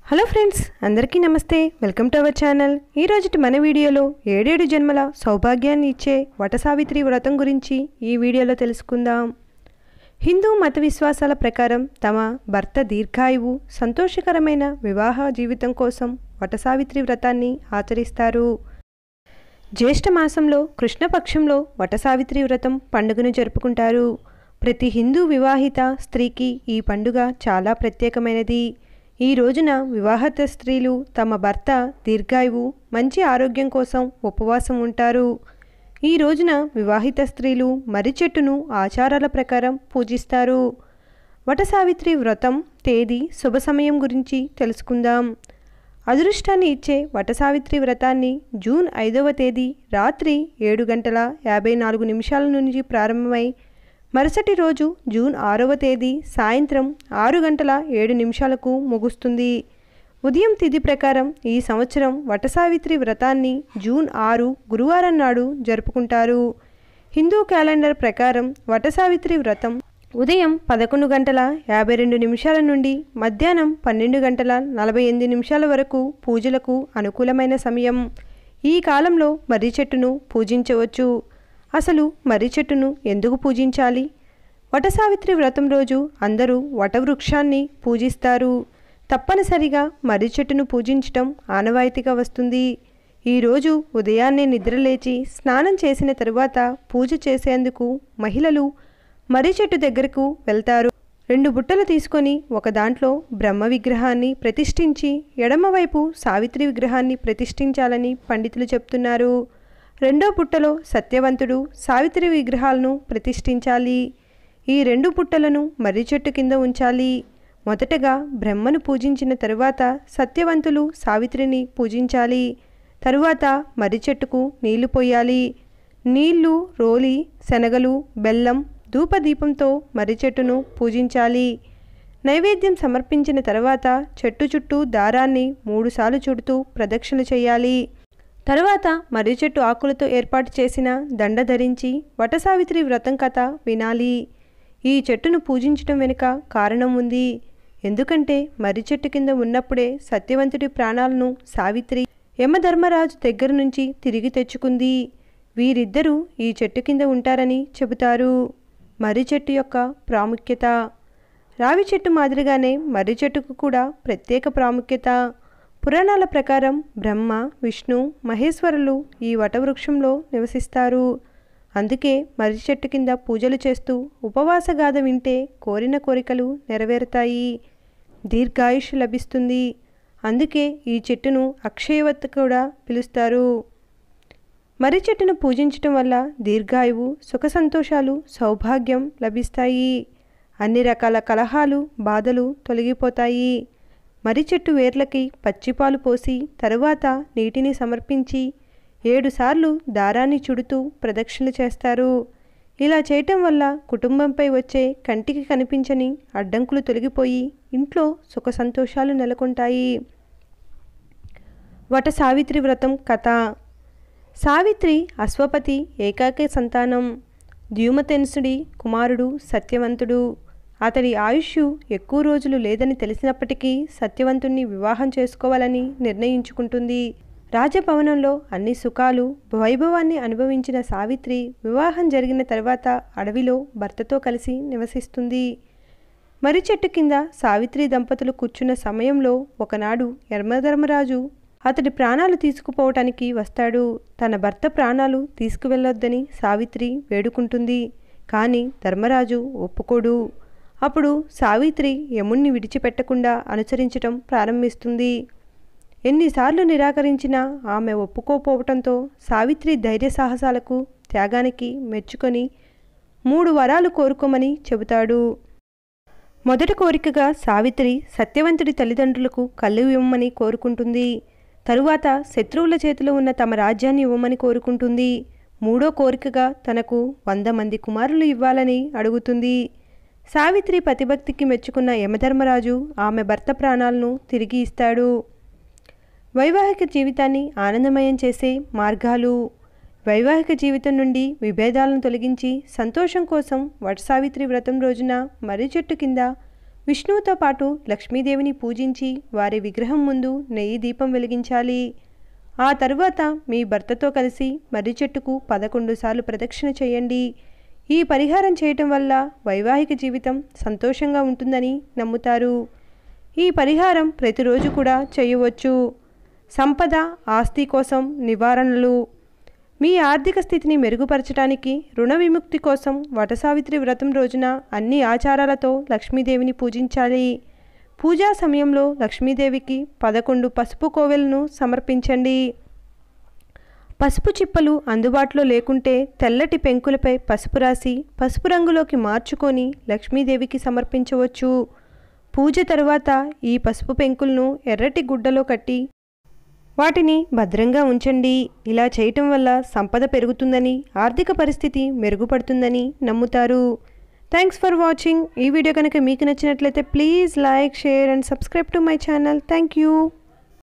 Hello friends, అందరికీ నమస్తే. Welcome to our channel. ఈ రోజుటి మన వీడియోలో 7 జన్మల సౌభాగ్యాన్ని ఇచ్చే వటసావిత్రి వ్రతం గురించి ఈ వీడియోలో తెలుసుకుందాం. హిందూ మత విశ్వాసాల ప్రకారం తమ భర్త దీర్ఘాయువు, సంతోషకరమైన వివాహ జీవితం కోసం వటసావిత్రి వ్రతాన్ని ఆచరిస్తారు. జ్యేష్ఠ మాసంలో కృష్ణపక్షంలో వటసావిత్రి వ్రతం పండుగను జరుపుకుంటారు. ప్రతి హిందూ వివాహిత స్త్రీకి ఈ పండుగ చాలా ప్రత్యేకమైనది. ఈ రోజున వివాహిత స్త్రీలు తమ భర్త దీర్ఘాయువు, మంచి ఆరోగ్యం కోసం ఉపవాసం ఉంటారు. ఈ రోజున వివాహిత స్త్రీలు మర్రి చెట్టును ఆచారాల ప్రకారం పూజిస్తారు. వటసావిత్రి వ్రతం తేదీ, శుభ సమయం గురించి తెలుసుకుందాం. అదృష్టాన్ని ఇచ్చే వటసావిత్రి వ్రతాన్ని జూన్ 5వ తేదీ రాత్రి 7:54 నుంచి ప్రారంభమై మరుసటి రోజు జూన్ 6వ తేదీ సాయంత్రం 6:07 ముగుస్తుంది. ఉదయం తిథి ప్రకారం ఈ సంవత్సరం వటసావిత్రి వ్రతాన్ని జూన్ 6 గురువారం నాడు జరుపుకుంటారు. హిందూ క్యాలెండర్ ప్రకారం వటసావిత్రి వ్రతం ఉదయం 11:52 నుండి మధ్యాహ్నం 12:48 వరకు పూజలకు అనుకూలమైన సమయం. ఈ కాలంలో మర్రి చెట్టును పూజించవచ్చు. అసలు మర్రి చెట్టును ఎందుకు పూజించాలి? వటసావిత్రి వ్రతం రోజు అందరూ వటవృక్షాన్ని పూజిస్తారు. తప్పనిసరిగా మర్రి చెట్టును పూజించటం ఆనవాయితీగా వస్తుంది. ఈరోజు ఉదయాన్నే నిద్రలేచి స్నానం చేసిన తరువాత పూజ చేసేందుకు మహిళలు మర్రి చెట్టు దగ్గరకు వెళ్తారు. 2 బుట్టలు తీసుకొని ఒక దాంట్లో బ్రహ్మ విగ్రహాన్ని ప్రతిష్ఠించి ఎడమవైపు సావిత్రి విగ్రహాన్ని ప్రతిష్ఠించాలని పండితులు చెప్తున్నారు. రెండో బుట్టలో సత్యవంతుడు, సావిత్రి విగ్రహాలను ప్రతిష్ఠించాలి. ఈ 2 బుట్టలను మర్రి చెట్టు కింద ఉంచాలి. మొదటగా బ్రహ్మను పూజించిన తరువాత సత్యవంతులు, సావిత్రిని పూజించాలి. తరువాత మర్రి చెట్టుకు నీళ్లు పోయాలి. నీళ్లు, రోలి, శనగలు, బెల్లం, ధూపదీపంతో మర్రి చెట్టును పూజించాలి. నైవేద్యం సమర్పించిన తర్వాత చెట్టు చుట్టూ దారాన్ని 3 సార్లు చుడుతూ ప్రదక్షిణ చేయాలి. తరువాత మర్రి చెట్టు ఆకులతో ఏర్పాటు చేసిన దండ ధరించి వటసావిత్రి వ్రతం కథ వినాలి. ఈ చెట్టును పూజించడం వెనుక కారణం ఉంది. ఎందుకంటే మర్రి చెట్టు కింద ఉన్నప్పుడే సత్యవంతుడి ప్రాణాలను సావిత్రి యమధర్మరాజు దగ్గర నుంచి తిరిగి తెచ్చుకుంది. వీరిద్దరూ ఈ చెట్టు కింద ఉంటారని చెబుతారు. మర్రి చెట్టు యొక్క ప్రాముఖ్యత. రావి చెట్టు మాదిరిగానే మర్రి చెట్టుకు కూడా ప్రత్యేక ప్రాముఖ్యత. పురాణాల ప్రకారం బ్రహ్మ, విష్ణు, మహేశ్వరులు ఈ వటవృక్షంలో నివసిస్తారు. అందుకే మర్రి చెట్టు కింద పూజలు చేస్తూ ఉపవాస గాథ వింటే కోరిన కోరికలు నెరవేరుతాయి, దీర్ఘాయుష్ లభిస్తుంది. అందుకే ఈ చెట్టును అక్షయవత్ కూడా పిలుస్తారు. మర్రి చెట్టును పూజించటం వల్ల దీర్ఘాయువు, సుఖ సంతోషాలు, సౌభాగ్యం లభిస్తాయి. అన్ని రకాల కలహాలు, బాధలు తొలగిపోతాయి. మర్రి చెట్టు వేర్లకి పచ్చిపాలు పోసి తరువాత నీటిని సమర్పించి 7 సార్లు దారాన్ని చుడుతూ ప్రదక్షిణ చేస్తారు. ఇలా చేయటం వల్ల కుటుంబంపై వచ్చే కంటికి కనిపించని అడ్డంకులు తొలగిపోయి ఇంట్లో సుఖ సంతోషాలు నెలకొంటాయి. వటసావిత్రి వ్రతం కథ. సావిత్రి అశ్వపతి ఏకైక సంతానం. ద్యుమతెన్సుడి కుమారుడు సత్యవంతుడు. అతడి ఆయుష్ ఎక్కువ రోజులు లేదని తెలిసినప్పటికీ సత్యవంతుణ్ణి వివాహం చేసుకోవాలని నిర్ణయించుకుంటుంది. రాజభవనంలో అన్ని సుఖాలు, వైభవాన్ని అనుభవించిన సావిత్రి వివాహం జరిగిన తర్వాత అడవిలో భర్తతో కలిసి నివసిస్తుంది. మర్రి చెట్టు కింద సావిత్రి దంపతులు కూర్చున్న సమయంలో ఒకనాడు యమధర్మరాజు అతడి ప్రాణాలు తీసుకుపోవటానికి వస్తాడు. తన భర్త ప్రాణాలు తీసుకువెళ్ళొద్దని సావిత్రి వేడుకుంటుంది. కానీ ధర్మరాజు ఒప్పుకోడు. అప్పుడు సావిత్రి యముణ్ణి విడిచిపెట్టకుండా అనుసరించటం ప్రారంభిస్తుంది. ఎన్నిసార్లు నిరాకరించినా ఆమె ఒప్పుకోపోవటంతో సావిత్రి ధైర్య సాహసాలకు, త్యాగానికి మెచ్చుకొని 3 వరాలు కోరుకోమని చెబుతాడు. మొదటి కోరికగా సావిత్రి సత్యవంతుడి తల్లిదండ్రులకు కళ్ళు ఇవ్వమని కోరుకుంటుంది. తరువాత శత్రువుల చేతిలో ఉన్న తమ రాజ్యాన్ని ఇవ్వమని కోరుకుంటుంది. 3వ కోరికగా తనకు 100 మంది కుమారులు ఇవ్వాలని అడుగుతుంది. సావిత్రి పతిభక్తికి మెచ్చుకున్న యమధర్మరాజు ఆమె భర్త ప్రాణాలను తిరిగి ఇస్తాడు. వైవాహిక జీవితాన్ని ఆనందమయం చేసే మార్గాలు. వైవాహిక జీవితం నుండి విభేదాలను తొలగించి సంతోషం కోసం వటసావిత్రి వ్రతం రోజున మర్రి చెట్టు కింద విష్ణువుతో పాటు లక్ష్మీదేవిని పూజించి వారి విగ్రహం ముందు నెయ్యి దీపం వెలిగించాలి. ఆ తరువాత మీ భర్తతో కలిసి మర్రి చెట్టుకు 11 సార్లు ప్రదక్షిణ చేయండి. ఈ పరిహారం చేయటం వల్ల వైవాహిక జీవితం సంతోషంగా ఉంటుందని నమ్ముతారు. ఈ పరిహారం ప్రతిరోజు కూడా చేయవచ్చు. సంపద, ఆస్తి కోసం నివారణలు. మీ ఆర్థిక స్థితిని మెరుగుపరచడానికి, రుణ విముక్తి కోసం వటసావిత్రి వ్రతం రోజున అన్ని ఆచారాలతో లక్ష్మీదేవిని పూజించాలి. పూజా సమయంలో లక్ష్మీదేవికి 11 పసుపు కోవెలను సమర్పించండి. పసుపు చిప్పలు అందుబాటులో లేకుంటే తెల్లటి పెంకులపై పసుపు రాసి పసుపు రంగులోకి మార్చుకొని లక్ష్మీదేవికి సమర్పించవచ్చు. పూజ తరువాత ఈ పసుపు పెంకులను ఎర్రటి గుడ్డలో కట్టి వాటిని భద్రంగా ఉంచండి. ఇలా చేయటం వల్ల సంపద పెరుగుతుందని, ఆర్థిక పరిస్థితి మెరుగుపడుతుందని నమ్ముతారు. Thanks for watching. ఈ వీడియో కనుక మీకు నచ్చినట్లయితే please like, share and subscribe to my channel. Thank you.